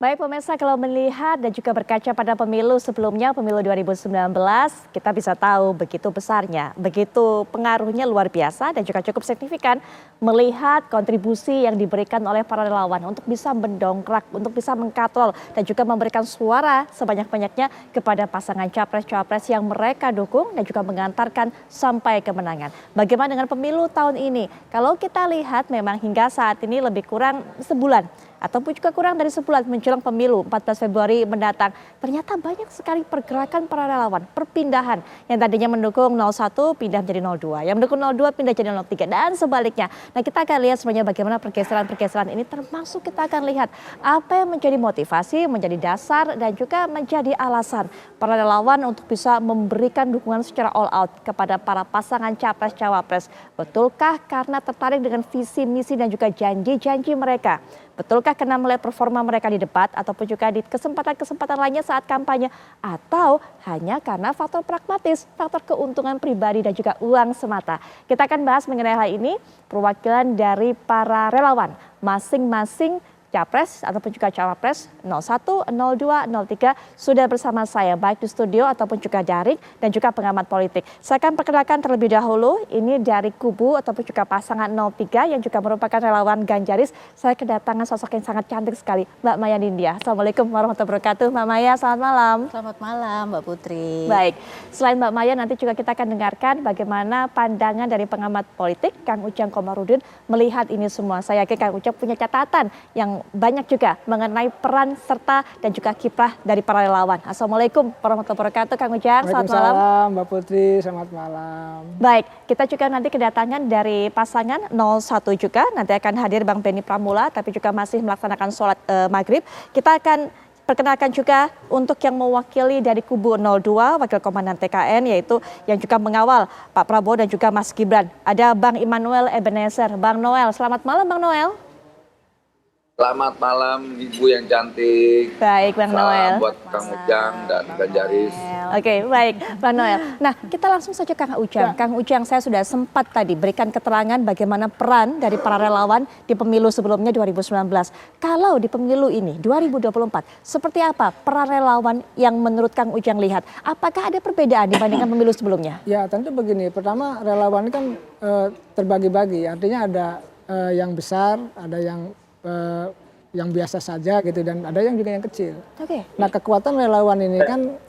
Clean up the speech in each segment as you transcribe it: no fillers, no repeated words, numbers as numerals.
Baik pemirsa, kalau melihat dan juga berkaca pada pemilu sebelumnya, pemilu 2019, kita bisa tahu begitu besarnya, begitu pengaruhnya luar biasa dan juga cukup signifikan melihat kontribusi yang diberikan oleh para relawan untuk bisa mendongkrak, untuk bisa mengkatrol dan juga memberikan suara sebanyak-banyaknya kepada pasangan capres-cawapres yang mereka dukung dan juga mengantarkan sampai kemenangan. Bagaimana dengan pemilu tahun ini? Kalau kita lihat memang hingga saat ini lebih kurang sebulan ataupun juga kurang dari sebulan menjelang pemilu 14 Februari mendatang. Ternyata banyak sekali pergerakan para relawan, perpindahan yang tadinya mendukung 01 pindah menjadi 02, yang mendukung 02 pindah jadi 03 dan sebaliknya. Nah, kita akan lihat sebenarnya bagaimana pergeseran-pergeseran ini, termasuk kita akan lihat apa yang menjadi motivasi, menjadi dasar dan juga menjadi alasan para relawan untuk bisa memberikan dukungan secara all out kepada para pasangan capres-cawapres. Betulkah karena tertarik dengan visi, misi dan juga janji-janji mereka? Betulkah karena melihat performa mereka di debat ataupun juga di kesempatan-kesempatan lainnya saat kampanye? Atau hanya karena faktor pragmatis, faktor keuntungan pribadi dan juga uang semata? Kita akan bahas mengenai hal ini, perwakilan dari para relawan masing-masing capres ataupun juga cawapres 01, 02, 03 sudah bersama saya baik di studio ataupun juga daring dan juga pengamat politik. Saya akan perkenalkan terlebih dahulu ini dari kubu ataupun juga pasangan 03 yang juga merupakan relawan Ganjaris. Saya kedatangan sosok yang sangat cantik sekali, Mbak Maya Nindya. Assalamualaikum warahmatullahi wabarakatuh. Mbak Maya, selamat malam. Selamat malam Mbak Putri. Baik, selain Mbak Maya nanti juga kita akan dengarkan bagaimana pandangan dari pengamat politik Kang Ujang Komarudin melihat ini semua. Saya yakin Kang Ujang punya catatan yang banyak juga mengenai peran serta dan juga kiprah dari para relawan. Assalamualaikum warahmatullahi wabarakatuh Kang Ujang, selamat malam. Waalaikumsalam Mbak Putri, selamat malam. Baik, kita juga nanti kedatangan dari pasangan 01 juga, nanti akan hadir Bang Benny Pramula tapi juga masih melaksanakan sholat maghrib. Kita akan perkenalkan juga untuk yang mewakili dari kubu 02, Wakil Komandan TKN, yaitu yang juga mengawal Pak Prabowo dan juga Mas Gibran. Ada Bang Immanuel Ebenezer. Bang Noel, selamat malam Bang Noel. Selamat malam Ibu yang cantik. Baik Bang Noel. Salam buat Kang Ujang dan Ganjaris. Oke, baik Bang Noel. Nah, kita langsung saja Kang Ujang. Kang Ujang, saya sudah sempat tadi berikan keterangan bagaimana peran dari para relawan di pemilu sebelumnya 2019. Kalau di pemilu ini 2024, seperti apa peran relawan yang menurut Kang Ujang lihat? Apakah ada perbedaan dibandingkan pemilu sebelumnya? Ya tentu begini, pertama relawan ini kan terbagi-bagi, artinya ada yang besar, ada yang biasa saja gitu dan ada yang juga yang kecil. Oke. Nah kekuatan relawan ini kan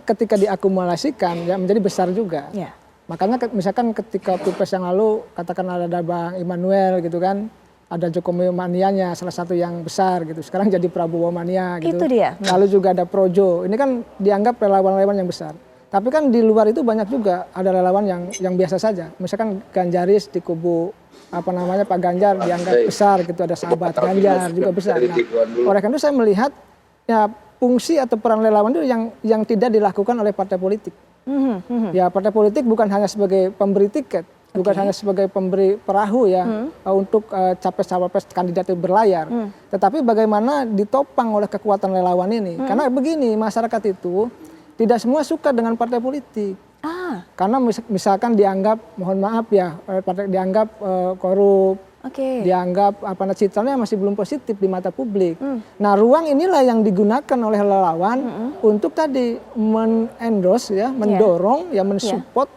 ketika diakumulasikan ya menjadi besar juga. Ya. Makanya misalkan ketika Pilpres yang lalu katakan ada Bang Immanuel gitu kan, ada Jokowi manianya salah satu yang besar gitu. Sekarang jadi Prabowo mania gitu. Itu dia. Lalu juga ada Projo. Ini kan dianggap relawan-relawan yang besar. Tapi kan di luar itu banyak juga ada relawan yang biasa saja. Misalkan Ganjaris di kubu Pak Ganjar dianggap besar gitu, ada sahabat Ganjar juga besar. Nah, oleh karena itu saya melihat ya fungsi atau peran relawan itu yang tidak dilakukan oleh partai politik. Ya partai politik bukan hanya sebagai pemberi tiket, bukan hanya sebagai pemberi perahu ya untuk capres-cawapres kandidat itu berlayar. Tetapi bagaimana ditopang oleh kekuatan relawan ini. Karena begini, masyarakat itu tidak semua suka dengan partai politik. Karena misalkan dianggap, mohon maaf ya, dianggap korup, dianggap citranya masih belum positif di mata publik. Nah ruang inilah yang digunakan oleh relawan untuk tadi men-endorse ya, mendorong ya,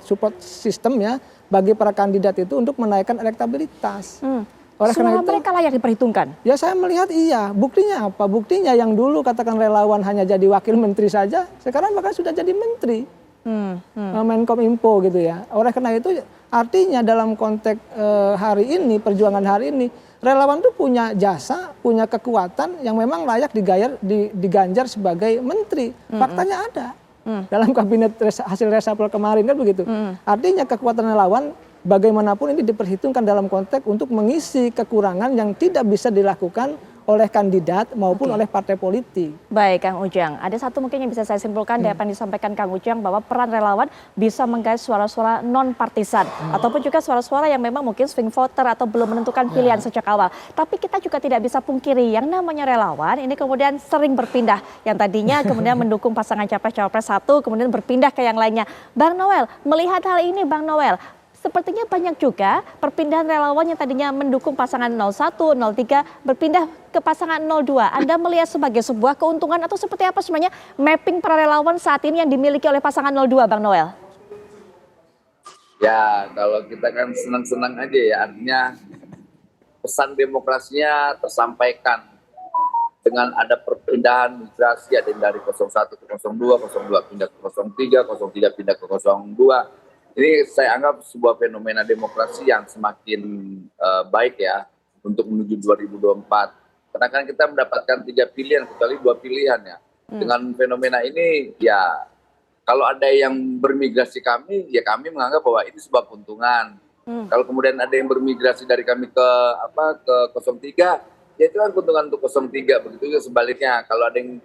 support sistem ya bagi para kandidat itu untuk menaikkan elektabilitas. Suara mereka layak diperhitungkan? Ya saya melihat iya. Buktinya apa? Buktinya yang dulu katakan relawan hanya jadi wakil menteri saja, sekarang bahkan sudah jadi menteri. Menkominfo gitu ya. Oleh karena itu artinya dalam konteks hari ini, perjuangan hari ini, relawan itu punya jasa, punya kekuatan yang memang layak diganjar sebagai menteri. Faktanya ada. Dalam kabinet hasil resapel kemarin kan begitu. Artinya kekuatan relawan bagaimanapun ini diperhitungkan dalam konteks untuk mengisi kekurangan yang tidak bisa dilakukan oleh kandidat maupun oleh partai politik. Baik Kang Ujang, ada satu mungkin yang bisa saya simpulkan dari apa yang disampaikan Kang Ujang bahwa peran relawan bisa menggait suara-suara non partisan ataupun juga suara-suara yang memang mungkin swing voter atau belum menentukan pilihan sejak awal. Tapi kita juga tidak bisa pungkiri yang namanya relawan ini kemudian sering berpindah. Yang tadinya kemudian mendukung pasangan capres-cawapres satu kemudian berpindah ke yang lainnya. Bang Noel, melihat hal ini Bang Noel, sepertinya banyak juga perpindahan relawan yang tadinya mendukung pasangan 01, 03 berpindah ke pasangan 02. Anda melihat sebagai sebuah keuntungan atau seperti apa sebenarnya mapping para relawan saat ini yang dimiliki oleh pasangan 02, Bang Noel? Ya, kalau kita kan senang-senang aja ya, artinya pesan demokrasinya tersampaikan dengan ada perpindahan migrasi, ada yang dari 01 ke 02, 02 pindah ke 03, 03 pindah ke 02. Ini saya anggap sebuah fenomena demokrasi yang semakin baik ya untuk menuju 2024. Karena kan kita mendapatkan 3 pilihan, kecuali 2 pilihan ya. Dengan fenomena ini ya kalau ada yang bermigrasi kami, ya kami menganggap bahwa ini sebuah keuntungan. Kalau kemudian ada yang bermigrasi dari kami ke 03, ya itu kan keuntungan untuk 03. Begitu juga sebaliknya. Kalau ada yang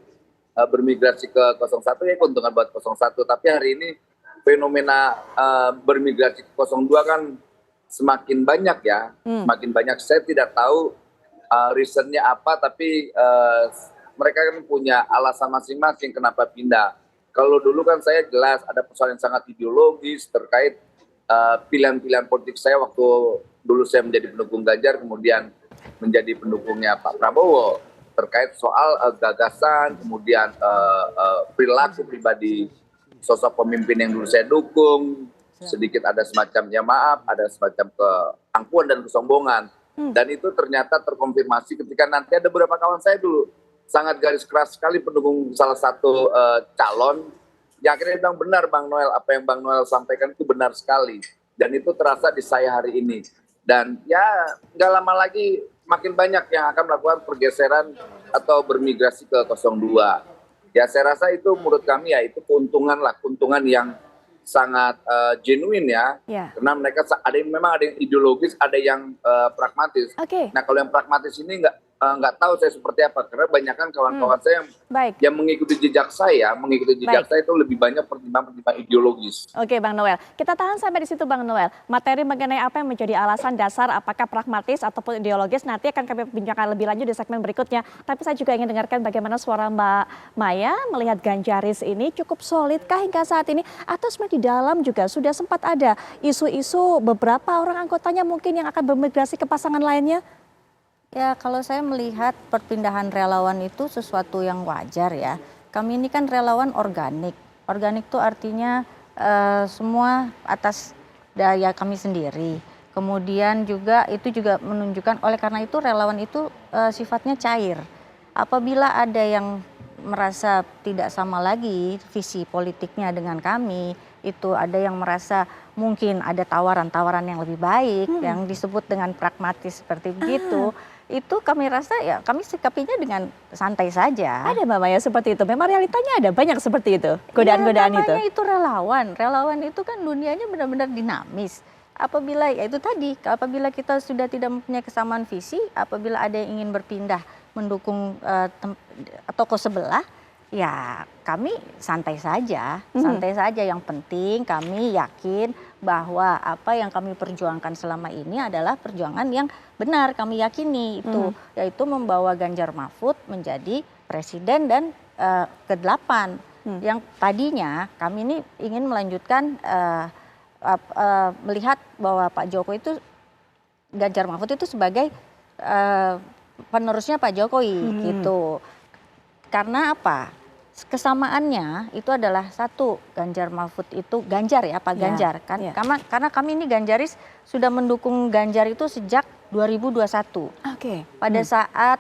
bermigrasi ke 01, ya keuntungan buat 01. Tapi hari ini fenomena bermigrasi ke 02 kan semakin banyak ya. Semakin banyak. Saya tidak tahu reasonnya apa, tapi mereka kan punya alasan masing-masing kenapa pindah. Kalau dulu kan saya jelas ada persoalan yang sangat ideologis terkait pilihan-pilihan politik saya waktu dulu saya menjadi pendukung Ganjar, kemudian menjadi pendukungnya Pak Prabowo, terkait soal gagasan, kemudian perilaku pribadi sosok pemimpin yang dulu saya dukung, sedikit ada semacam ya maaf, ada semacam keangkuhan dan kesombongan. Dan itu ternyata terkonfirmasi ketika nanti ada beberapa kawan saya dulu sangat garis keras sekali pendukung salah satu calon, yang akhirnya bilang benar Bang Noel, apa yang Bang Noel sampaikan itu benar sekali, dan itu terasa di saya hari ini. Dan ya nggak lama lagi makin banyak yang akan melakukan pergeseran atau bermigrasi ke 02. Ya saya rasa itu menurut kami ya itu keuntungan lah, keuntungan yang sangat genuine ya. Karena mereka memang ada yang ideologis, ada yang pragmatis. Nah kalau yang pragmatis ini nggak tahu saya seperti apa, karena banyak kan kawan-kawan saya yang mengikuti jejak saya, saya itu lebih banyak pertimbangan ideologis. Oke Bang Noel, kita tahan sampai di situ Bang Noel. Materi mengenai apa yang menjadi alasan dasar apakah pragmatis ataupun ideologis nanti akan kami bincangkan lebih lanjut di segmen berikutnya. Tapi saya juga ingin dengarkan bagaimana suara Mbak Maya melihat Ganjaris ini cukup solidkah hingga saat ini, atau sebenarnya di dalam juga sudah sempat ada isu-isu beberapa orang anggotanya mungkin yang akan bermigrasi ke pasangan lainnya? Ya, kalau saya melihat perpindahan relawan itu sesuatu yang wajar ya. Kami ini kan relawan organik. Organik itu artinya semua atas daya kami sendiri. Kemudian juga itu juga menunjukkan, oleh karena itu relawan itu sifatnya cair. Apabila ada yang merasa tidak sama lagi visi politiknya dengan kami, itu ada yang merasa mungkin ada tawaran-tawaran yang lebih baik, yang disebut dengan pragmatis seperti begitu. Itu kami rasa ya kami sikapinya dengan santai saja. Ada Mbak Maya seperti itu, memang realitanya ada banyak seperti itu, godaan-godaan itu. Namanya itu relawan itu kan dunianya benar-benar dinamis. Apabila ya itu tadi, apabila kita sudah tidak mempunyai kesamaan visi, apabila ada yang ingin berpindah mendukung toko sebelah, ya kami santai saja, santai saja. Yang penting kami yakin bahwa apa yang kami perjuangkan selama ini adalah perjuangan yang benar, kami yakini itu, yaitu membawa Ganjar Mahfud menjadi presiden dan ke-8. Yang tadinya kami ini ingin melanjutkan melihat bahwa Pak Jokowi itu, Ganjar Mahfud itu sebagai penerusnya Pak Jokowi gitu. Karena apa? Kesamaannya itu adalah satu, Ganjar Mahfud itu Ganjar ya, Pak Ganjar kan. Karena kami ini Ganjaris sudah mendukung Ganjar itu sejak 2021. Pada saat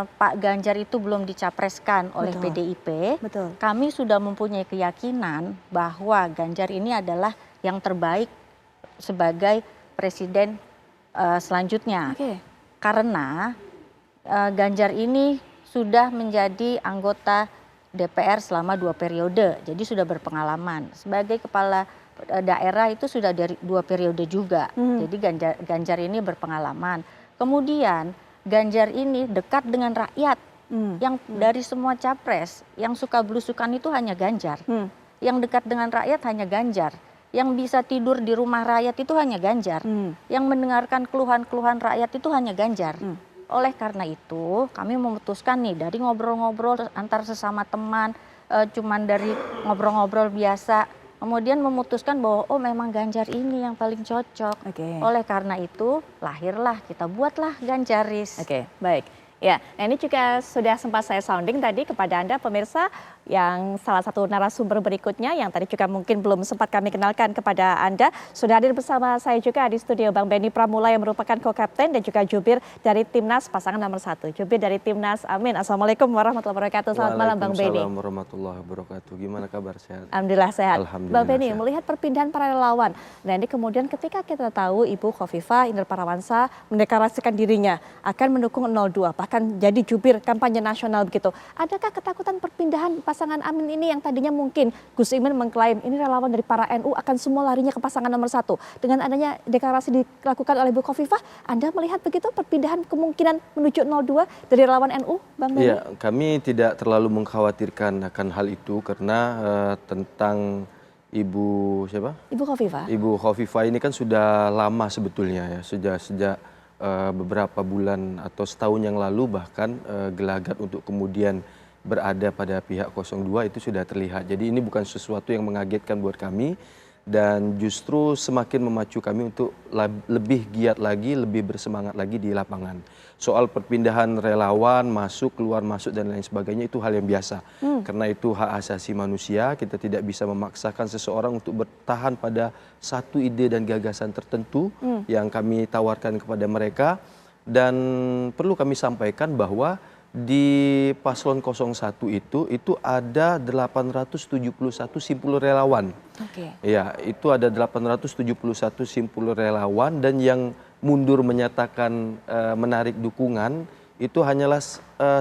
Pak Ganjar itu belum dicapreskan oleh PDIP, kami sudah mempunyai keyakinan bahwa Ganjar ini adalah yang terbaik sebagai presiden selanjutnya. Karena Ganjar ini sudah menjadi anggota DPR selama 2 periode, jadi sudah berpengalaman. Sebagai kepala daerah itu sudah dari 2 periode juga, jadi Ganjar ini berpengalaman. Kemudian Ganjar ini dekat dengan rakyat, yang dari semua capres, yang suka belusukan itu hanya Ganjar. Yang dekat dengan rakyat hanya Ganjar. Yang bisa tidur di rumah rakyat itu hanya Ganjar. Yang mendengarkan keluhan-keluhan rakyat itu hanya Ganjar. Oleh karena itu kami memutuskan nih, dari ngobrol-ngobrol antar sesama teman, cuman dari ngobrol-ngobrol biasa, kemudian memutuskan bahwa oh memang Ganjar ini yang paling cocok. Oleh karena itu lahirlah kita buatlah Ganjaris. Baik. Ya, nah ini juga sudah sempat saya sounding tadi kepada Anda pemirsa yang salah satu narasumber berikutnya yang tadi juga mungkin belum sempat kami kenalkan kepada Anda. Sudah hadir bersama saya juga di studio Bang Benny Pramula yang merupakan co-kapten dan juga jubir dari Timnas pasangan nomor 1. Jubir dari Timnas Amin. Assalamualaikum warahmatullahi wabarakatuh. Selamat malam Bang Benny. Waalaikumsalam warahmatullahi wabarakatuh. Gimana kabar, sehat? Alhamdulillah sehat. Alhamdulillah Bang Benny, sehat. melihat perpindahan para relawan. Nah ini kemudian ketika kita tahu Ibu Khofifah Indar Parawansa mendeklarasikan dirinya akan mendukung 02, bahkan jadi jubir kampanye nasional begitu. Adakah ketakutan perpindahan pasangan Amin ini yang tadinya mungkin Gus Imin mengklaim ini relawan dari para NU akan semua larinya ke pasangan nomor 1. Dengan adanya deklarasi dilakukan oleh Ibu Khofifah, Anda melihat begitu perpindahan kemungkinan menuju 02 dari relawan NU, Bang Benny? Iya, kami tidak terlalu mengkhawatirkan akan hal itu karena tentang Ibu siapa? Ibu Khofifah. Ibu Khofifah ini kan sudah lama sebetulnya ya, sejak beberapa bulan atau setahun yang lalu bahkan gelagat untuk kemudian berada pada pihak 02 itu sudah terlihat. Jadi ini bukan sesuatu yang mengagetkan buat kami dan justru semakin memacu kami untuk lebih giat lagi, lebih bersemangat lagi di lapangan. Soal perpindahan relawan, masuk, keluar masuk dan lain sebagainya itu hal yang biasa. Karena itu hak asasi manusia, kita tidak bisa memaksakan seseorang untuk bertahan pada satu ide dan gagasan tertentu yang kami tawarkan kepada mereka. Dan perlu kami sampaikan bahwa di paslon 01 itu ada 871 simpul relawan. Ya, itu ada 871 simpul relawan dan yang mundur menyatakan menarik dukungan itu hanyalah 9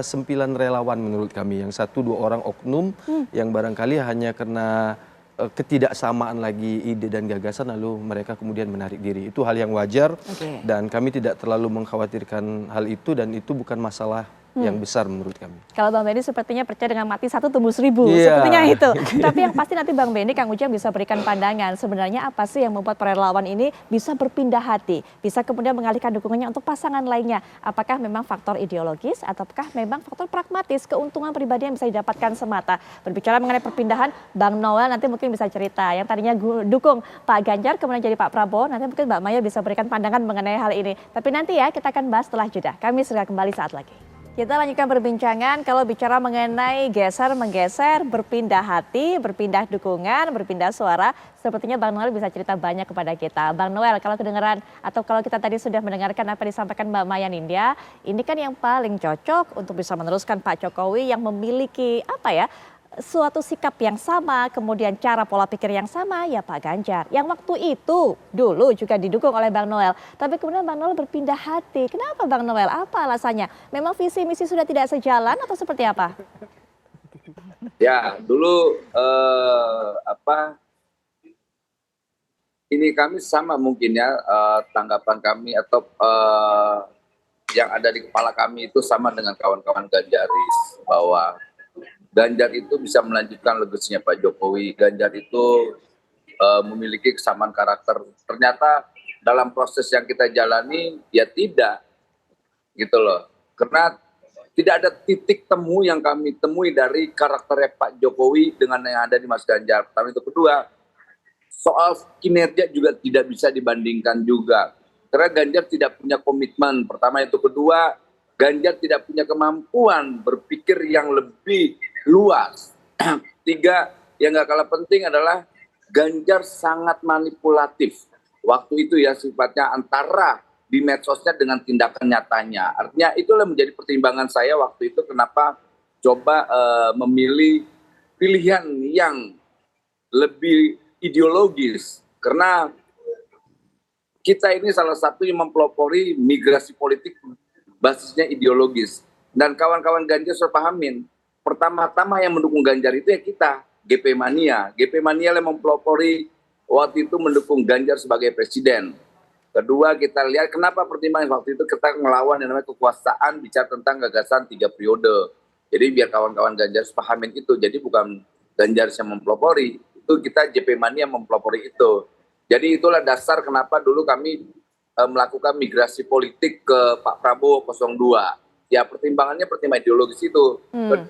relawan menurut kami. Yang 1-2 orang oknum yang barangkali hanya karena ketidaksamaan lagi ide dan gagasan lalu mereka kemudian menarik diri. Itu hal yang wajar dan kami tidak terlalu mengkhawatirkan hal itu dan itu bukan masalah yang besar menurut kami. Kalau Bang Benny sepertinya percaya dengan mati 1 tumbuh 1000, Yeah. sepertinya itu. Tapi yang pasti nanti Bang Benny, Kang Ujang bisa berikan pandangan. Sebenarnya apa sih yang membuat para relawan ini bisa berpindah hati, bisa kemudian mengalihkan dukungannya untuk pasangan lainnya? Apakah memang faktor ideologis ataukah memang faktor pragmatis, keuntungan pribadi yang bisa didapatkan semata? Berbicara mengenai perpindahan, Bang Noel nanti mungkin bisa cerita. Yang tadinya dukung Pak Ganjar kemudian jadi Pak Prabowo, nanti mungkin Mbak Maya bisa berikan pandangan mengenai hal ini. Tapi nanti ya kita akan bahas setelah jeda. Kami segera kembali saat lagi. Kita lanjutkan perbincangan kalau bicara mengenai geser-menggeser, berpindah hati, berpindah dukungan, berpindah suara. Sepertinya Bang Noel bisa cerita banyak kepada kita. Bang Noel, kalau kedengeran atau kalau kita tadi sudah mendengarkan apa disampaikan Mbak Maya Nindya, ini kan yang paling cocok untuk bisa meneruskan Pak Jokowi yang memiliki suatu sikap yang sama, kemudian cara pola pikir yang sama, ya Pak Ganjar. Yang waktu itu dulu juga didukung oleh Bang Noel. Tapi kemudian Bang Noel berpindah hati. Kenapa Bang Noel? Apa alasannya? Memang visi misi sudah tidak sejalan atau seperti apa? Ya, dulu ini kami sama mungkin ya tanggapan kami atau yang ada di kepala kami itu sama dengan kawan-kawan Ganjaris bahwa Ganjar itu bisa melanjutkan legasinya Pak Jokowi. Ganjar itu memiliki kesamaan karakter. Ternyata dalam proses yang kita jalani ya tidak, gitu loh. Karena tidak ada titik temu yang kami temui dari karakternya Pak Jokowi dengan yang ada di Mas Ganjar. Pertama itu, kedua, soal kinerja juga tidak bisa dibandingkan juga. Karena Ganjar tidak punya komitmen. Pertama itu, kedua, Ganjar tidak punya kemampuan berpikir yang lebih luas. 3, yang gak kalah penting adalah Ganjar sangat manipulatif. Waktu itu ya sifatnya antara di medsosnya dengan tindakan nyatanya. Artinya itulah menjadi pertimbangan saya waktu itu kenapa coba memilih pilihan yang lebih ideologis. Karena kita ini salah satu yang mempelopori migrasi politik basisnya ideologis. Dan kawan-kawan Ganjar sudah pahamin. Pertama-tama yang mendukung Ganjar itu ya kita, GP Mania. GP Mania yang mempelopori waktu itu mendukung Ganjar sebagai presiden. Kedua, kita lihat kenapa pertimbangan waktu itu kita melawan yang namanya kekuasaan, bicara tentang gagasan 3 periode. Jadi biar kawan-kawan Ganjar pahamin itu. Jadi bukan Ganjar yang mempelopori, itu kita GP Mania mempelopori itu. Jadi itulah dasar kenapa dulu kami melakukan migrasi politik ke Pak Prabowo 02. Ya pertimbangannya pertimbangan ideologis itu.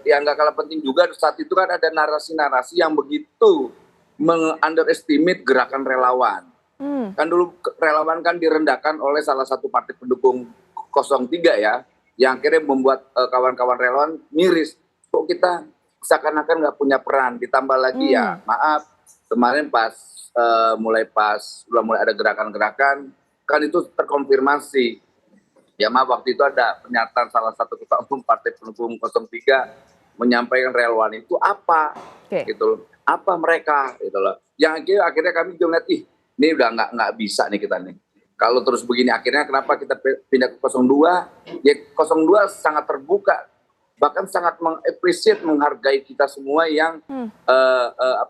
Yang gak kalah penting juga saat itu kan ada narasi-narasi yang begitu underestimate gerakan relawan. Kan dulu relawan kan direndahkan oleh salah satu partai pendukung 03 ya, yang akhirnya membuat kawan-kawan relawan miris. Kok kita seakan-akan nggak punya peran, ditambah lagi ya, maaf, kemarin mulai ada gerakan-gerakan, kan itu terkonfirmasi. Ya maaf, waktu itu ada pernyataan salah satu ketua umum partai pendukung 03 menyampaikan relawan itu apa, gitu loh. Apa mereka, gitu loh. Yang akhirnya kami juga ngeliat, ini udah nggak bisa nih kita nih. Kalau terus begini akhirnya kenapa kita pindah ke 02? Ya 02 sangat terbuka, bahkan sangat mengapresiasi, menghargai kita semua yang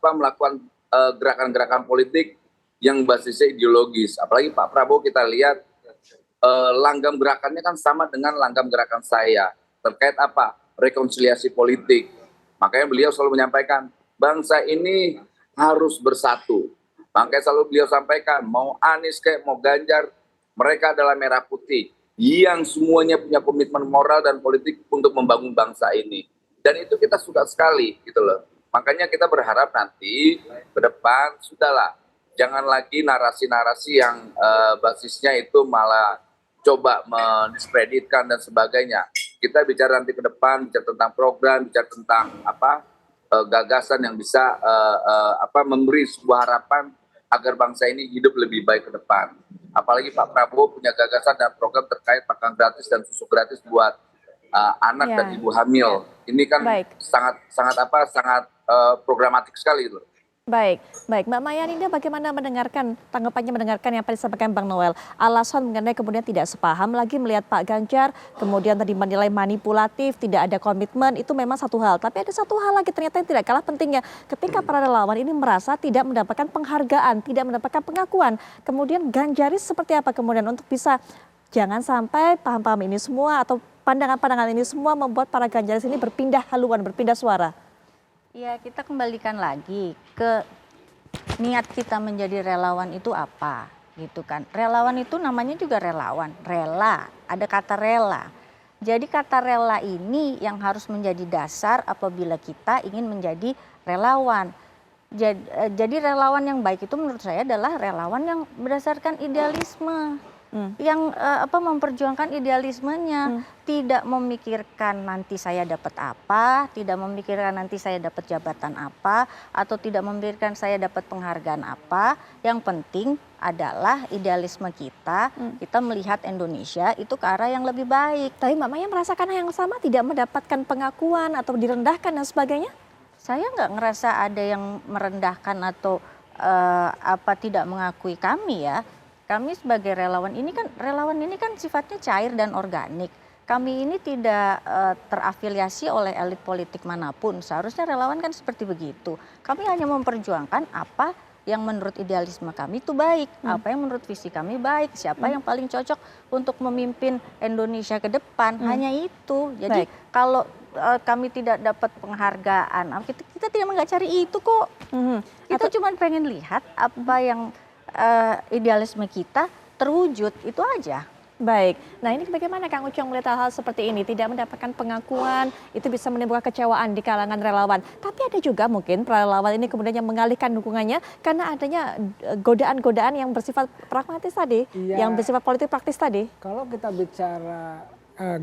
melakukan gerakan-gerakan politik yang basisnya ideologis. Apalagi Pak Prabowo kita lihat langgam gerakannya kan sama dengan langgam gerakan saya terkait apa? Rekonsiliasi politik. Makanya beliau selalu menyampaikan bangsa ini harus bersatu. Makanya selalu beliau sampaikan, mau Anies kayak mau Ganjar, mereka adalah merah putih yang semuanya punya komitmen moral dan politik untuk membangun bangsa ini. Dan itu kita suka sekali, gitu loh. Makanya kita berharap nanti ke depan sudahlah, jangan lagi narasi-narasi yang basisnya itu malah coba mendiskreditkan dan sebagainya. Kita bicara nanti ke depan, bicara tentang program, bicara tentang gagasan yang bisa memberi sebuah harapan agar bangsa ini hidup lebih baik ke depan. Apalagi Pak Prabowo punya gagasan dan program terkait makan gratis dan susu gratis buat anak dan ibu hamil. Ini kan sangat programatik sekali itu. Baik. Mbak Maya Ninda bagaimana tanggapannya mendengarkan yang tadi disampaikan Bang Noel? Alasan mengenai kemudian tidak sepaham lagi melihat Pak Ganjar, kemudian tadi menilai manipulatif, tidak ada komitmen, itu memang satu hal. Tapi ada satu hal lagi ternyata yang tidak kalah pentingnya. Ketika para relawan ini merasa tidak mendapatkan penghargaan, tidak mendapatkan pengakuan. Kemudian Ganjaris seperti apa kemudian untuk bisa jangan sampai paham-paham ini semua atau pandangan-pandangan ini semua membuat para Ganjaris ini berpindah haluan, berpindah suara? Ya, kita kembalikan lagi ke niat kita menjadi relawan itu apa, gitu kan. Relawan itu namanya juga relawan, rela, ada kata rela. Jadi kata rela ini yang harus menjadi dasar apabila kita ingin menjadi relawan. Jadi relawan yang baik itu menurut saya adalah relawan yang berdasarkan idealisme. Yang memperjuangkan idealismenya, tidak memikirkan nanti saya dapat apa, tidak memikirkan nanti saya dapat jabatan apa, atau tidak memikirkan saya dapat penghargaan apa. Yang penting adalah idealisme kita melihat Indonesia itu ke arah yang lebih baik. Tapi Mbak Maya merasakan yang sama, tidak mendapatkan pengakuan atau direndahkan dan sebagainya? Saya nggak ngerasa ada yang merendahkan atau tidak mengakui kami ya. Kami sebagai relawan ini kan sifatnya cair dan organik. Kami ini tidak terafiliasi oleh elit politik manapun. Seharusnya relawan kan seperti begitu. Kami hanya memperjuangkan apa yang menurut idealisme kami itu baik, apa yang menurut visi kami baik, siapa yang paling cocok untuk memimpin Indonesia ke depan. Hanya itu. Jadi kalau kami tidak dapat penghargaan, kita tidak cari itu kok. Kita cuma pengen lihat apa yang idealisme kita terwujud, itu aja. Baik, nah ini bagaimana Kang Ucong melihat hal-hal seperti ini, tidak mendapatkan pengakuan, itu bisa menimbulkan kecewaan di kalangan relawan. Tapi ada juga mungkin para relawan ini kemudian yang mengalihkan dukungannya karena adanya godaan-godaan yang bersifat pragmatis tadi, yang bersifat politik praktis tadi. Kalau kita bicara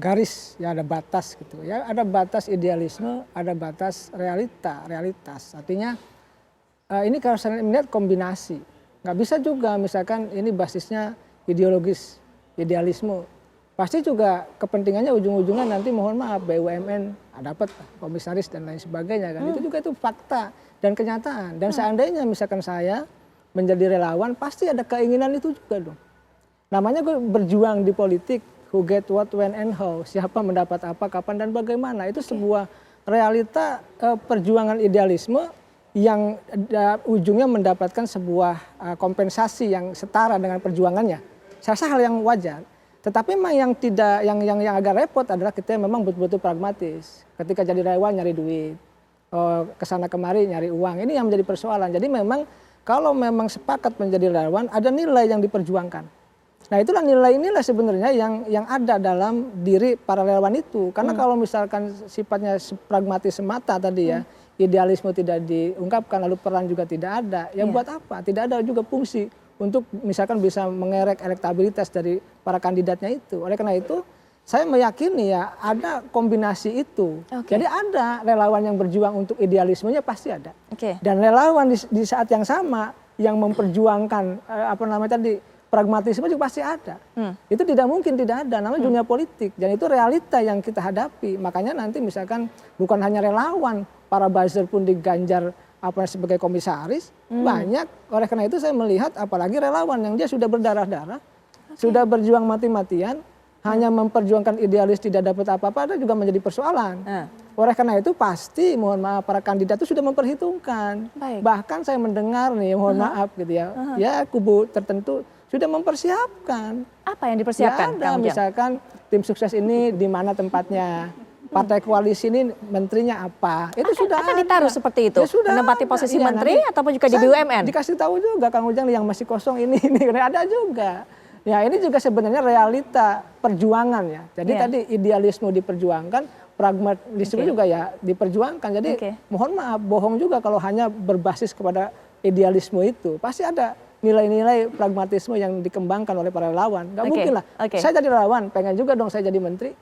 garis, ya ada batas gitu ya, ada batas idealisme, ada batas realitas. Artinya ini kalau saya melihat kombinasi. Nggak bisa juga misalkan ini basisnya ideologis, idealisme. Pasti juga kepentingannya ujung-ujungnya nanti mohon maaf BUMN dapat komisaris dan lain sebagainya kan. Itu juga itu fakta dan kenyataan. Dan seandainya misalkan saya menjadi relawan pasti ada keinginan itu juga dong. Namanya gue berjuang di politik, who get what, when and how. Siapa mendapat apa, kapan dan bagaimana. Itu sebuah realita perjuangan idealisme yang ujungnya mendapatkan sebuah kompensasi yang setara dengan perjuangannya. Saya rasa hal yang wajar. Tetapi memang yang agak repot adalah kita memang betul-betul pragmatis. Ketika jadi relawan nyari duit, kesana kemari nyari uang. Ini yang menjadi persoalan. Jadi memang kalau memang sepakat menjadi relawan, ada nilai yang diperjuangkan. Nah itulah nilai-nilai sebenarnya yang ada dalam diri para relawan itu. Karena kalau misalkan sifatnya pragmatis semata tadi ya, idealisme tidak diungkapkan lalu peran juga tidak ada, ya buat apa? Tidak ada juga fungsi untuk misalkan bisa mengerek elektabilitas dari para kandidatnya itu. Oleh karena itu saya meyakini ya ada kombinasi itu. Jadi ada relawan yang berjuang untuk idealismenya pasti ada. Dan relawan di saat yang sama yang memperjuangkan apa namanya tadi pragmatisme juga pasti ada. Itu tidak mungkin tidak ada, namanya dunia politik. Dan itu realita yang kita hadapi. Makanya nanti misalkan bukan hanya relawan, para buzzer pun diganjar apa sebagai komisaris, banyak. Oleh karena itu saya melihat apalagi relawan yang dia sudah berdarah-darah, sudah berjuang mati-matian, hanya memperjuangkan idealis tidak dapat apa-apa, itu juga menjadi persoalan. Oleh karena itu pasti mohon maaf para kandidat itu sudah memperhitungkan. Bahkan saya mendengar nih mohon maaf gitu ya, ya kubu tertentu sudah mempersiapkan. Apa yang dipersiapkan? Ya ada, misalkan tim sukses ini di mana tempatnya, partai koalisi ini menterinya apa, itu sudah akan ditaruh seperti itu, ya, sudah menempati posisi menteri ataupun juga di BUMN. Dikasih tahu juga Kang Ujang yang masih kosong ini ada juga. Ya ini juga sebenarnya realita perjuangan ya. Jadi tadi idealisme diperjuangkan, pragmatisme juga ya diperjuangkan. Jadi mohon maaf bohong juga kalau hanya berbasis kepada idealisme itu. Pasti ada nilai-nilai pragmatisme yang dikembangkan oleh para relawan. Gak mungkin lah. Saya jadi relawan, pengen juga dong saya jadi menteri.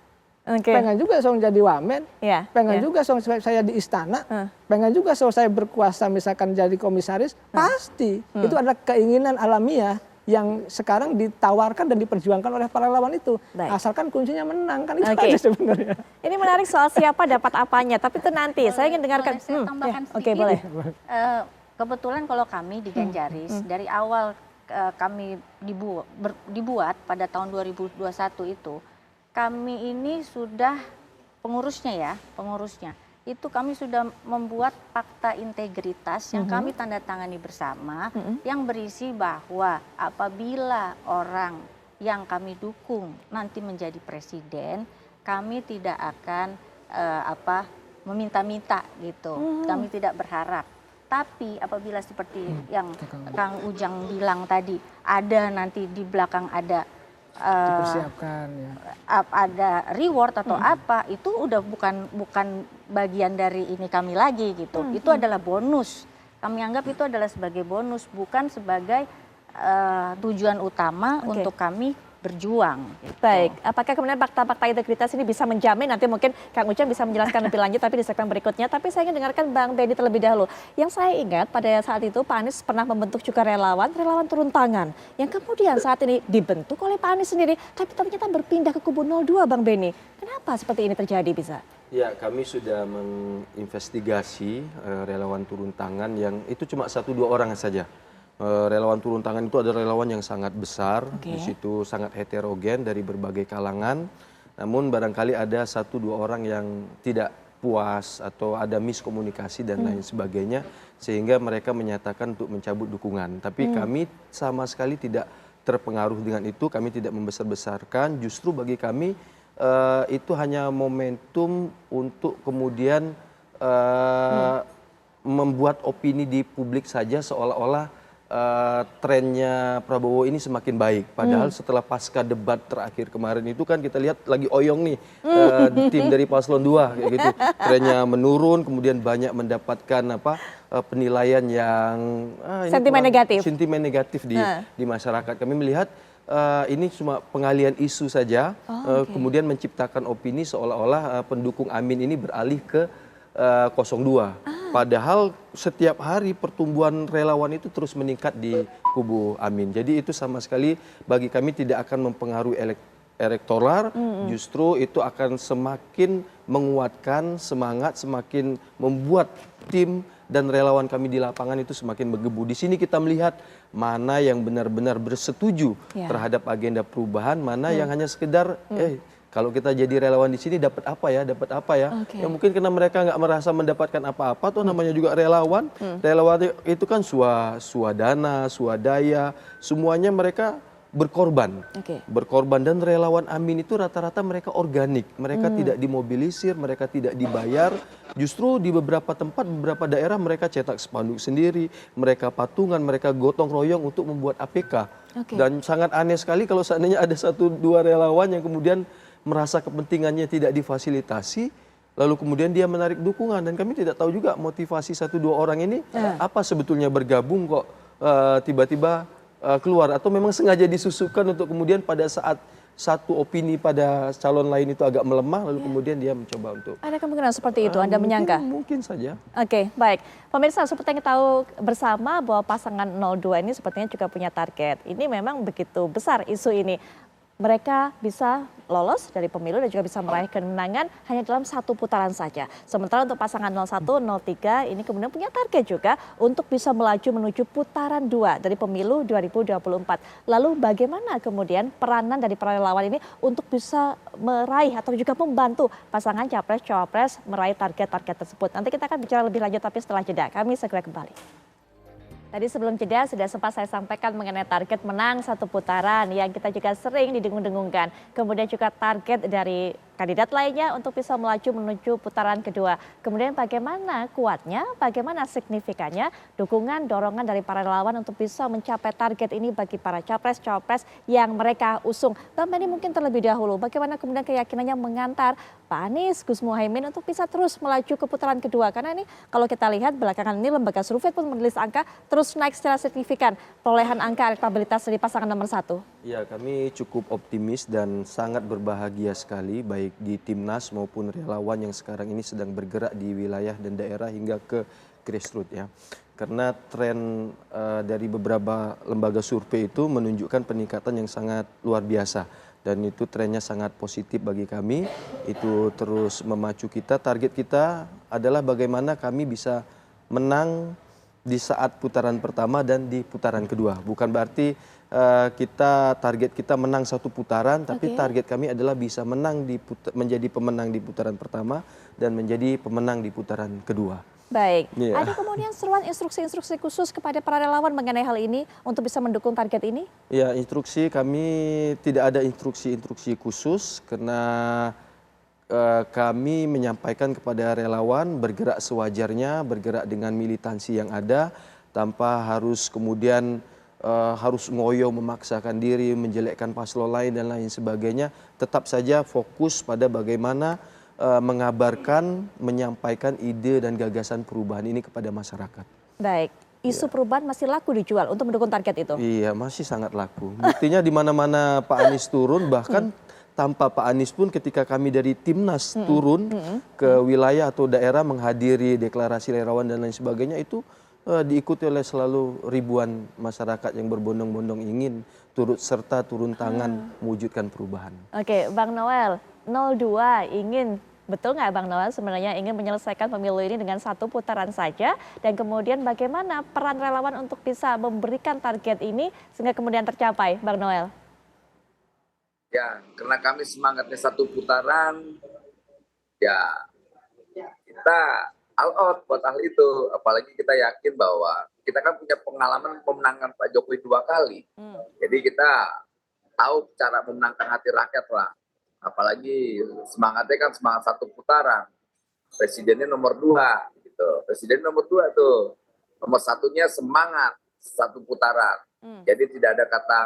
Pengen juga saya jadi wamen. Pengen juga saya di istana. Pengen juga saya berkuasa misalkan jadi komisaris. Pasti. Itu adalah keinginan alamiah yang sekarang ditawarkan dan diperjuangkan oleh para relawan itu. Asalkan kuncinya menang, kan itu aja sebenarnya. Ini menarik soal siapa dapat apanya, tapi itu nanti. Saya ingin dengarkan. Saya tambahkan sedikit. Oke, boleh. Kebetulan kalau kami di Ganjaris dari awal kami dibuat pada tahun 2021 itu, kami ini sudah pengurusnya itu kami sudah membuat fakta integritas yang kami tanda tangani bersama, yang berisi bahwa apabila orang yang kami dukung nanti menjadi presiden, kami tidak akan meminta-minta gitu, kami tidak berharap. Tapi apabila seperti yang Kang Ujang bilang tadi, ada nanti di belakang ada dipersiapkan ya. Ada reward atau apa, itu udah bukan bagian dari ini kami lagi gitu. Itu adalah bonus. Kami anggap itu adalah sebagai bonus, bukan sebagai tujuan utama untuk kami berjuang. Gitu. Baik, apakah kemudian fakta-fakta integritas ini bisa menjamin, nanti mungkin Kang Ujang bisa menjelaskan lebih lanjut tapi di segmen berikutnya. Tapi saya ingin dengarkan Bang Benny terlebih dahulu. Yang saya ingat pada saat itu Pak Anies pernah membentuk juga relawan turun tangan. Yang kemudian saat ini dibentuk oleh Pak Anies sendiri, tapi ternyata berpindah ke kubu 02 Bang Benny. Kenapa seperti ini terjadi bisa? Ya, kami sudah menginvestigasi relawan turun tangan yang itu cuma 1-2 orang saja. Relawan turun tangan itu adalah relawan yang sangat besar, di situ sangat heterogen dari berbagai kalangan. Namun barangkali ada 1-2 orang yang tidak puas atau ada miskomunikasi dan lain sebagainya, sehingga mereka menyatakan untuk mencabut dukungan. Tapi kami sama sekali tidak terpengaruh dengan itu, kami tidak membesar-besarkan. Justru bagi kami itu hanya momentum untuk kemudian membuat opini di publik saja seolah-olah trennya Prabowo ini semakin baik. Padahal setelah pasca debat terakhir kemarin itu kan kita lihat lagi oyong nih tim dari paslon 2 kayak gitu. Trennya menurun, kemudian banyak mendapatkan penilaian yang sentimen negatif di masyarakat. Kami melihat ini cuma pengalian isu saja, kemudian menciptakan opini seolah-olah pendukung Amin ini beralih ke 02. Padahal setiap hari pertumbuhan relawan itu terus meningkat di kubu Amin. Jadi itu sama sekali bagi kami tidak akan mempengaruhi elektoral, justru itu akan semakin menguatkan semangat, semakin membuat tim dan relawan kami di lapangan itu semakin bergebu. Di sini kita melihat mana yang benar-benar bersetuju terhadap agenda perubahan, mana yang hanya sekedar kalau kita jadi relawan di sini dapat apa ya? Ya mungkin karena mereka nggak merasa mendapatkan apa-apa, tuh namanya juga relawan. Relawan itu kan swadana, swadaya, semuanya mereka berkorban. Oke. Berkorban, dan relawan Amin itu rata-rata mereka organik. Mereka tidak dimobilisir, mereka tidak dibayar. Justru di beberapa tempat, beberapa daerah mereka cetak spanduk sendiri, mereka patungan, mereka gotong royong untuk membuat APK. Oke. Dan sangat aneh sekali kalau seandainya ada 1-2 relawan yang kemudian merasa kepentingannya tidak difasilitasi, lalu kemudian dia menarik dukungan, dan kami tidak tahu juga motivasi 1-2 orang ini apa sebetulnya bergabung kok tiba-tiba keluar, atau memang sengaja disusupkan untuk kemudian pada saat satu opini pada calon lain itu agak melemah, lalu kemudian dia mencoba untuk Ada kemungkinan seperti itu, Anda menyangka? mungkin saja. Oke, baik. Pemirsa, seperti yang kita tahu bersama bahwa pasangan 02 ini sepertinya juga punya target. Ini memang begitu besar isu ini. Mereka bisa lolos dari pemilu dan juga bisa meraih kemenangan hanya dalam satu putaran saja. Sementara untuk pasangan 01, 03 ini kemudian punya target juga untuk bisa melaju menuju putaran 2 dari pemilu 2024. Lalu bagaimana kemudian peranan dari para relawan ini untuk bisa meraih atau juga membantu pasangan capres-cawapres meraih target-target tersebut. Nanti kita akan bicara lebih lanjut tapi setelah jeda. Kami segera kembali. Tadi sebelum jeda sudah sempat saya sampaikan mengenai target menang satu putaran yang kita juga sering didengung-dengungkan. Kemudian juga target dari kandidat lainnya untuk bisa melaju menuju putaran kedua. Kemudian bagaimana kuatnya, bagaimana signifikannya dukungan, dorongan dari para relawan untuk bisa mencapai target ini bagi para capres-cawapres yang mereka usung. Bang Benny mungkin terlebih dahulu, bagaimana kemudian keyakinannya mengantar Pak Anies, Gus Muhaimin untuk bisa terus melaju ke putaran kedua. Karena ini kalau kita lihat belakangan ini lembaga survei pun merilis angka terus naik secara signifikan perolehan angka elektabilitas dari pasangan nomor 1. Ya, kami cukup optimis dan sangat berbahagia sekali baik di Timnas maupun relawan yang sekarang ini sedang bergerak di wilayah dan daerah hingga ke grassroots ya. Karena tren dari beberapa lembaga survei itu menunjukkan peningkatan yang sangat luar biasa. Dan itu trennya sangat positif bagi kami, itu terus memacu kita. Target kita adalah bagaimana kami bisa menang di saat putaran pertama dan di putaran kedua. Bukan berarti target kita menang satu putaran, tapi target kami adalah bisa menang menjadi pemenang di putaran pertama dan menjadi pemenang di putaran kedua. Baik, Iya. ada kemudian seruan instruksi-instruksi khusus kepada para relawan mengenai hal ini untuk bisa mendukung target ini? Ya, instruksi kami tidak ada instruksi-instruksi khusus karena kami menyampaikan kepada relawan bergerak sewajarnya, bergerak dengan militansi yang ada tanpa harus kemudian harus ngoyo memaksakan diri, menjelekkan paslon lain dan lain sebagainya. Tetap saja fokus pada bagaimana mengabarkan, menyampaikan ide dan gagasan perubahan ini kepada masyarakat. Baik, isu perubahan masih laku dijual untuk mendukung target itu? Iya, masih sangat laku. Buktinya di mana-mana Pak Anies turun, bahkan tanpa Pak Anies pun ketika kami dari Timnas turun ke wilayah atau daerah menghadiri deklarasi relawan dan lain sebagainya, itu diikuti oleh selalu ribuan masyarakat yang berbondong-bondong ingin turut serta turun tangan mewujudkan perubahan. Oke, Bang Noel, 02 ingin, betul nggak Bang Noel sebenarnya ingin menyelesaikan pemilu ini dengan satu putaran saja, dan kemudian bagaimana peran relawan untuk bisa memberikan target ini sehingga kemudian tercapai, Bang Noel? Ya, karena kami semangatnya satu putaran, ya kita all out buat hal itu. Apalagi kita yakin bahwa kita kan punya pengalaman memenangkan Pak Jokowi 2 kali. Jadi kita tahu cara memenangkan hati rakyat lah. Apalagi semangatnya kan semangat satu putaran. Presidennya nomor 2 gitu. Presiden nomor 2 tuh. Nomor satunya semangat satu putaran. Jadi tidak ada kata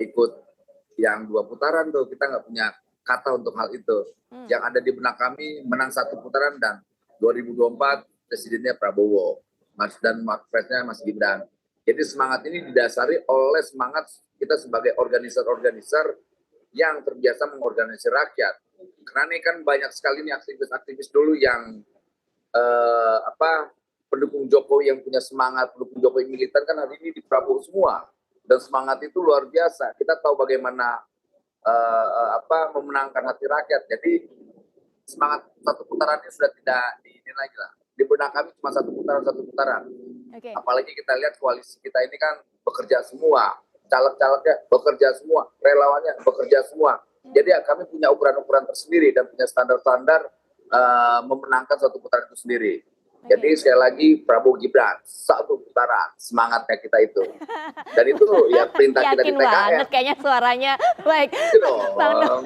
ikut yang 2 putaran tuh. Kita nggak punya kata untuk hal itu. Yang ada di benak kami menang satu putaran dan 2024 presidennya Prabowo dan wapresnya Mas Gibran. Jadi semangat ini didasari oleh semangat kita sebagai organizer-organizer yang terbiasa mengorganisir rakyat. Karena ini kan banyak sekali nih aktivis-aktivis dulu yang pendukung Jokowi yang punya semangat, pendukung Jokowi militan kan hari ini di Prabowo semua. Dan semangat itu luar biasa. Kita tahu bagaimana memenangkan hati rakyat. Jadi semangat satu putaran ini sudah tidak ini lagi lah. Di benak kami cuma satu putaran. Okay. Apalagi kita lihat koalisi kita ini kan bekerja semua, caleg-calegnya bekerja semua, relawannya bekerja semua. Jadi kami punya ukuran-ukuran tersendiri dan punya standar-standar memenangkan satu putaran itu sendiri. Jadi sekali lagi Prabowo Gibran 1 putaran, semangatnya kita itu. Dan itu ya perintah kita di Yakin PKS. banget kayaknya suaranya. Baik, Gitu dong.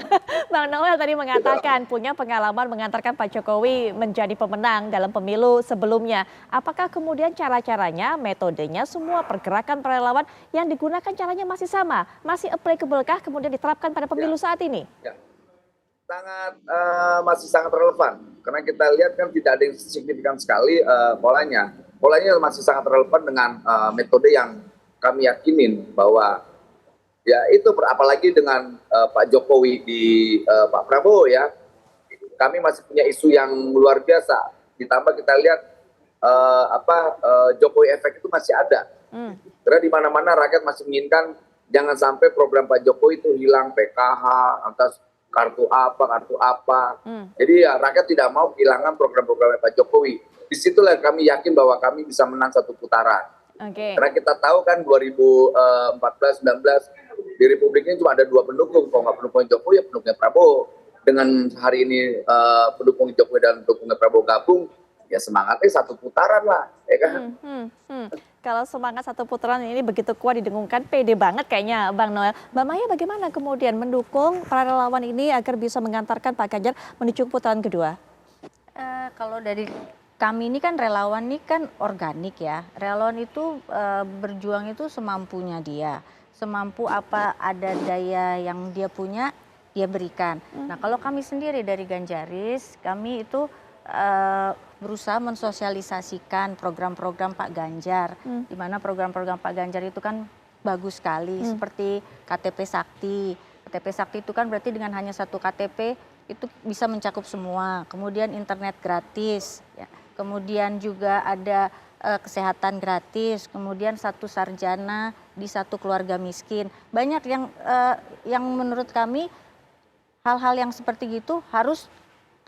Bang Noel tadi mengatakan punya pengalaman mengantarkan Pak Jokowi menjadi pemenang dalam pemilu sebelumnya. Apakah kemudian cara-caranya, metodenya, semua pergerakan relawan yang digunakan caranya masih sama? Masih applicable-kah kemudian diterapkan pada pemilu saat ini? Ya. Masih sangat relevan karena kita lihat kan tidak ada yang signifikan sekali polanya. Polanya masih sangat relevan dengan metode yang kami yakinin bahwa ya itu apalagi dengan Pak Jokowi di Pak Prabowo ya. Kami masih punya isu yang luar biasa. Ditambah kita lihat Jokowi efek itu masih ada. Karena di mana-mana rakyat masih menginginkan jangan sampai program Pak Jokowi itu hilang, PKH atas kartu apa. Jadi ya rakyat tidak mau kehilangan program-programnya Pak Jokowi. Disitulah kami yakin bahwa kami bisa menang 1 putaran. Karena kita tahu kan 2014-19 di Republik ini cuma ada 2 pendukung. Kalau nggak pendukung Jokowi ya pendukungnya Prabowo. Dengan hari ini pendukung Jokowi dan pendukungnya Prabowo gabung, ya semangatnya 1 putaran lah, ya kan? Kalau semangat 1 putaran ini begitu kuat didengungkan, pede banget kayaknya Bang Noel. Mbak Maya bagaimana kemudian mendukung para relawan ini agar bisa mengantarkan Pak Ganjar menuju putaran kedua? Kalau dari kami ini kan relawan ini kan organik ya. Relawan itu berjuang itu semampunya dia. Semampu apa ada daya yang dia punya, dia berikan. Nah kalau kami sendiri dari Ganjaris, kami itu berusaha mensosialisasikan program-program Pak Ganjar, di mana program-program Pak Ganjar itu kan bagus sekali, seperti KTP Sakti. KTP Sakti itu kan berarti dengan hanya 1 KTP itu bisa mencakup semua. Kemudian internet gratis, ya. Kemudian juga ada kesehatan gratis, kemudian 1 sarjana di 1 keluarga miskin. Banyak yang menurut kami hal-hal yang seperti gitu harus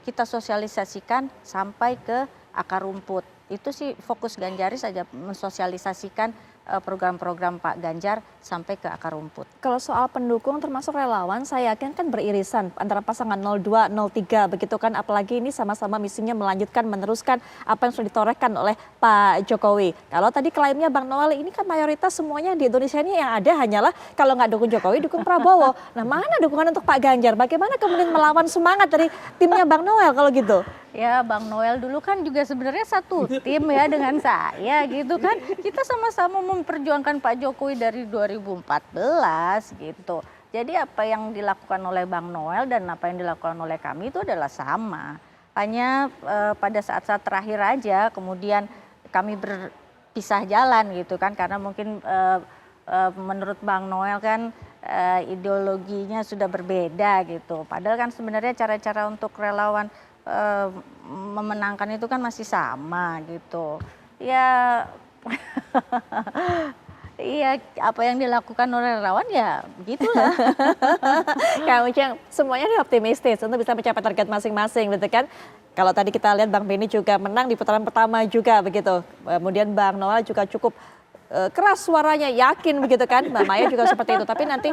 kita sosialisasikan sampai ke akar rumput. Itu sih fokus Ganjaris saja mensosialisasikan program-program Pak Ganjar sampai ke akar rumput. Kalau soal pendukung termasuk relawan, saya yakin kan beririsan antara pasangan 02, 03 begitu kan, apalagi ini sama-sama misinya melanjutkan, meneruskan apa yang sudah ditorehkan oleh Pak Jokowi. Kalau tadi klaimnya Bang Noel, ini kan mayoritas semuanya di Indonesia ini yang ada hanyalah kalau nggak dukung Jokowi, dukung Prabowo. Nah mana dukungan untuk Pak Ganjar? Bagaimana kemudian melawan semangat dari timnya Bang Noel kalau gitu? Ya Bang Noel dulu kan juga sebenarnya satu tim ya dengan saya gitu kan. Kita sama-sama memperjuangkan Pak Jokowi dari 2014 gitu. Jadi apa yang dilakukan oleh Bang Noel dan apa yang dilakukan oleh kami itu adalah sama. Hanya pada saat-saat terakhir aja kemudian kami berpisah jalan gitu kan. Karena mungkin menurut Bang Noel kan ideologinya sudah berbeda gitu. Padahal kan sebenarnya cara-cara untuk relawan memenangkan itu kan masih sama gitu. Ya iya, apa yang dilakukan oleh relawan ya begitulah. Kang Ujang, semuanya ini optimistis untuk bisa mencapai target masing-masing, betul kan? Kalau tadi kita lihat Bang Benny juga menang di putaran pertama juga begitu. Kemudian Bang Noel juga cukup keras suaranya, yakin begitu kan. Mbak Maya juga seperti itu. Tapi nanti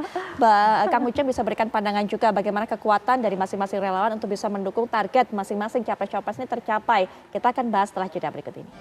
Kang Ujang bisa berikan pandangan juga bagaimana kekuatan dari masing-masing relawan untuk bisa mendukung target masing-masing capres-capres ini tercapai. Kita akan bahas setelah jeda berikut ini.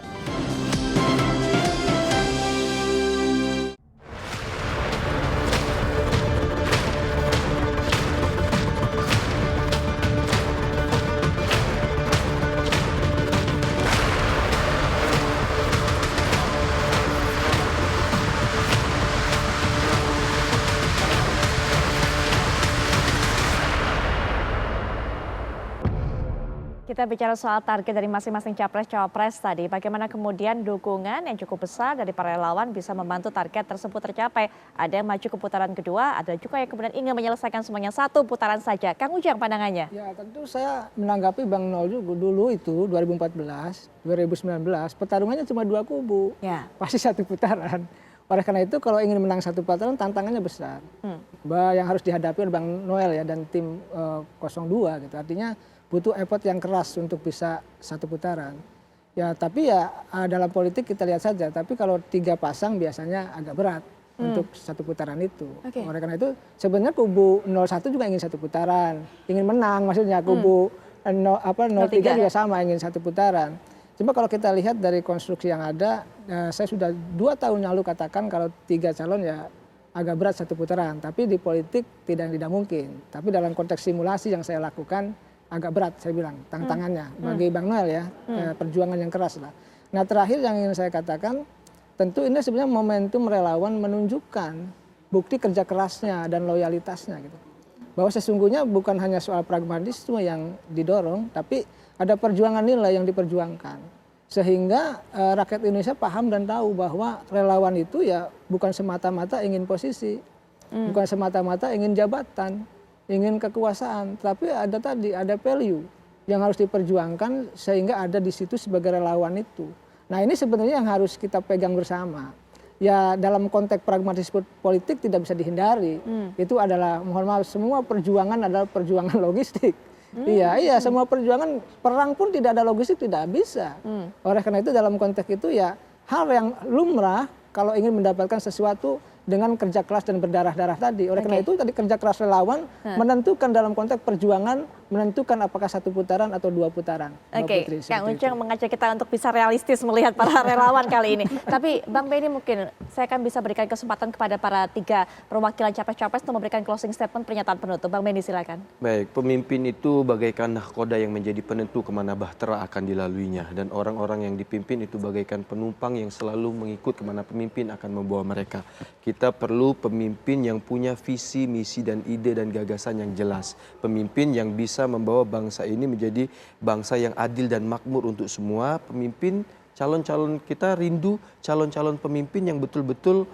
Kita bicara soal target dari masing-masing capres-cawapres tadi. Bagaimana kemudian dukungan yang cukup besar dari para relawan bisa membantu target tersebut tercapai. Ada yang maju ke putaran kedua, ada juga yang kemudian ingin menyelesaikan semuanya 1 putaran saja. Kang Ujang pandangannya? Ya tentu saya menanggapi Bang Noel juga dulu itu 2014, 2019 pertarungannya cuma 2 kubu. Ya. Pasti 1 putaran. Oleh karena itu kalau ingin menang 1 putaran tantangannya besar. Yang harus dihadapi oleh Bang Noel ya dan tim 02 gitu. Artinya butuh effort yang keras untuk bisa 1 putaran. Ya tapi ya dalam politik kita lihat saja. Tapi kalau 3 pasang biasanya agak berat untuk 1 putaran itu. Oleh karena itu sebenarnya kubu 01 juga ingin 1 putaran, ingin menang maksudnya. Kubu 03 juga sama ingin 1 putaran. Coba kalau kita lihat dari konstruksi yang ada, saya sudah 2 tahun lalu katakan kalau 3 calon ya agak berat satu putaran. Tapi di politik tidak mungkin. Tapi dalam konteks simulasi yang saya lakukan agak berat saya bilang tantangannya bagi Bang Noel ya, perjuangan yang keras lah. Nah terakhir yang ingin saya katakan, tentu ini sebenarnya momentum relawan menunjukkan bukti kerja kerasnya dan loyalitasnya gitu. Bahwa sesungguhnya bukan hanya soal pragmatisme yang didorong, tapi ada perjuangan nilai yang diperjuangkan. Sehingga rakyat Indonesia paham dan tahu bahwa relawan itu ya bukan semata-mata ingin posisi, bukan semata-mata ingin jabatan, ingin kekuasaan, tapi ada value yang harus diperjuangkan sehingga ada di situ sebagai relawan itu. Nah ini sebenarnya yang harus kita pegang bersama. Ya dalam konteks pragmatisme politik tidak bisa dihindari. Itu adalah, mohon maaf, semua perjuangan adalah perjuangan logistik. Iya, semua perjuangan, perang pun tidak ada logistik, tidak bisa. Oleh karena itu dalam konteks itu ya hal yang lumrah kalau ingin mendapatkan sesuatu dengan kerja keras dan berdarah-darah tadi. Oleh karena itu tadi kerja keras relawan menentukan dalam konteks perjuangan, menentukan apakah 1 putaran atau 2 putaran. Oke, Kang Uceng mengajak kita untuk bisa realistis melihat para relawan kali ini. Tapi Bang Benny mungkin saya akan bisa berikan kesempatan kepada para 3 perwakilan capres-capres untuk memberikan closing statement, pernyataan penutup. Bang Benny silakan. Baik, pemimpin itu bagaikan nahkoda yang menjadi penentu kemana bahtera akan dilaluinya. Dan orang-orang yang dipimpin itu bagaikan penumpang yang selalu mengikut kemana pemimpin akan membawa mereka. Kita perlu pemimpin yang punya visi, misi, dan ide dan gagasan yang jelas. Pemimpin yang bisa membawa bangsa ini menjadi bangsa yang adil dan makmur untuk semua. Pemimpin, calon-calon kita rindu calon-calon pemimpin yang betul-betul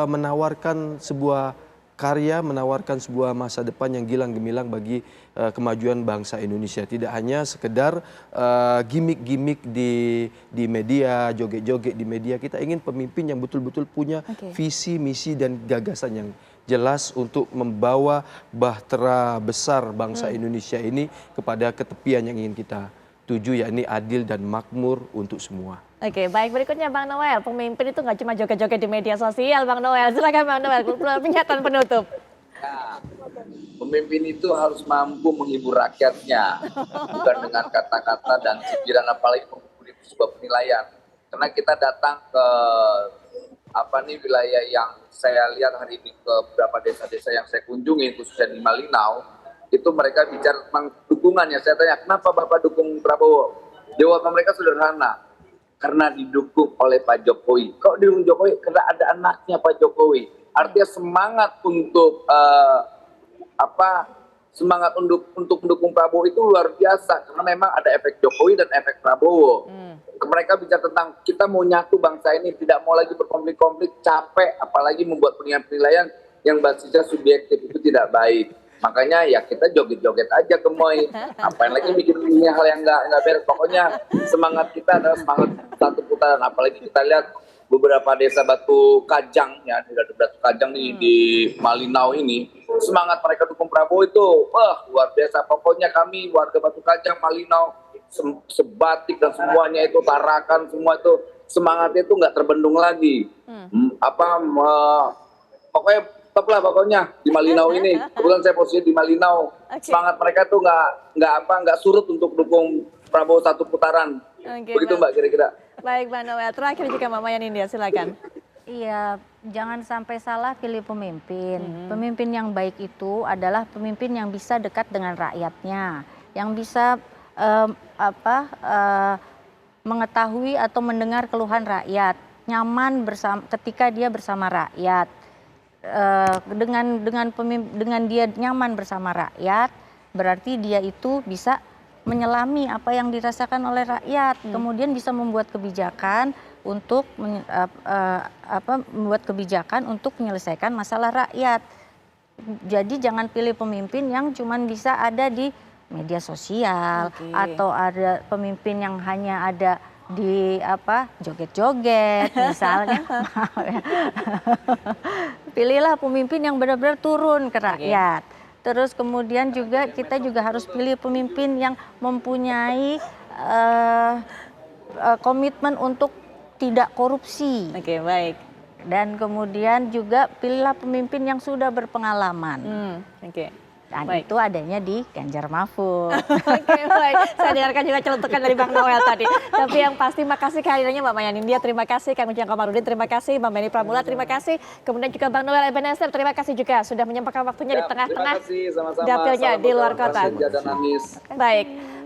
menawarkan sebuah karya, menawarkan sebuah masa depan yang gilang gemilang bagi kemajuan bangsa Indonesia. Tidak hanya sekedar gimmick-gimmick di media, joget-joget di media. Kita ingin pemimpin yang betul-betul punya visi, misi, dan gagasan yang jelas untuk membawa bahtera besar bangsa Indonesia ini kepada ketepian yang ingin kita tuju, yakni adil dan makmur untuk semua. Oke, baik, berikutnya Bang Noel. Pemimpin itu nggak cuma joget-joget di media sosial, Bang Noel. Silakan Bang Noel, pernyataan penutup. Ya, pemimpin itu harus mampu menghibur rakyatnya, bukan dengan kata-kata dan cibiran, apalagi mengukur sebuah penilaian. Karena kita datang ke wilayah yang saya lihat hari ini, ke beberapa desa-desa yang saya kunjungi, khususnya di Malinau, itu mereka bicara tentang dukungannya. Saya tanya, kenapa Bapak dukung Prabowo? Jawaban mereka sederhana, karena didukung oleh Pak Jokowi. Kok didukung Jokowi? Karena ada anaknya Pak Jokowi. Artinya semangat untuk semangat untuk mendukung Prabowo itu luar biasa, karena memang ada efek Jokowi dan efek Prabowo. Mereka bicara tentang kita mau nyatu bangsa ini, tidak mau lagi berkonflik-konflik, capek, apalagi membuat penilaian yang basisnya subjektif, itu tidak baik. Makanya ya kita joget-joget aja gemoy. Apain lagi bikin hal yang nggak beres. Pokoknya semangat kita adalah semangat 1 putaran. Apalagi kita lihat beberapa desa Batu Kajang ya, di Batu Kajang di Malinau ini, semangat mereka dukung Prabowo itu luar biasa. Pokoknya kami warga Batu Kajang, Malinau, Sebatik dan semuanya itu, Tarakan, semua itu semangatnya itu nggak terbendung lagi. Pokoknya tetaplah pokoknya di Malinau ini. Kebetulan saya posisi di Malinau. Semangat mereka tuh nggak surut untuk dukung Prabowo 1 putaran. Begitu Mbak kira-kira. Baik Mbak Noel, terakhir juga Mama Yanindya, silakan. Iya, jangan sampai salah pilih pemimpin. Pemimpin yang baik itu adalah pemimpin yang bisa dekat dengan rakyatnya, yang bisa mengetahui atau mendengar keluhan rakyat, nyaman ketika dia bersama rakyat. Dengan dia nyaman bersama rakyat, berarti dia itu bisa menyelami apa yang dirasakan oleh rakyat, kemudian bisa membuat kebijakan untuk menyelesaikan masalah rakyat. Jadi jangan pilih pemimpin yang cuman bisa ada di media sosial, atau ada pemimpin yang hanya ada di joget-joget misalnya. Pilihlah pemimpin yang benar-benar turun ke rakyat. Terus kemudian juga kita juga harus pilih pemimpin yang mempunyai komitmen untuk tidak korupsi. Oke, baik. Dan kemudian juga pilihlah pemimpin yang sudah berpengalaman. Oke. Dan Baik. itu adanya di Ganjar Mahfud. Oke, baik. Saya dengarkan juga celentukan dari Bang Noel tadi. Tapi yang pasti makasih kehadirannya Mbak Maya Nindya, terima kasih. Kang Ujang Komarudin, terima kasih. Mbak Meni Pramula, terima kasih. Kemudian juga Bang Noel Ebenezer, terima kasih juga sudah menyempatkan waktunya di Ya, tengah-tengah terima kasih sama-sama. dapilnya Salam di luar berterima kota. kasih, dan Anis. Baik.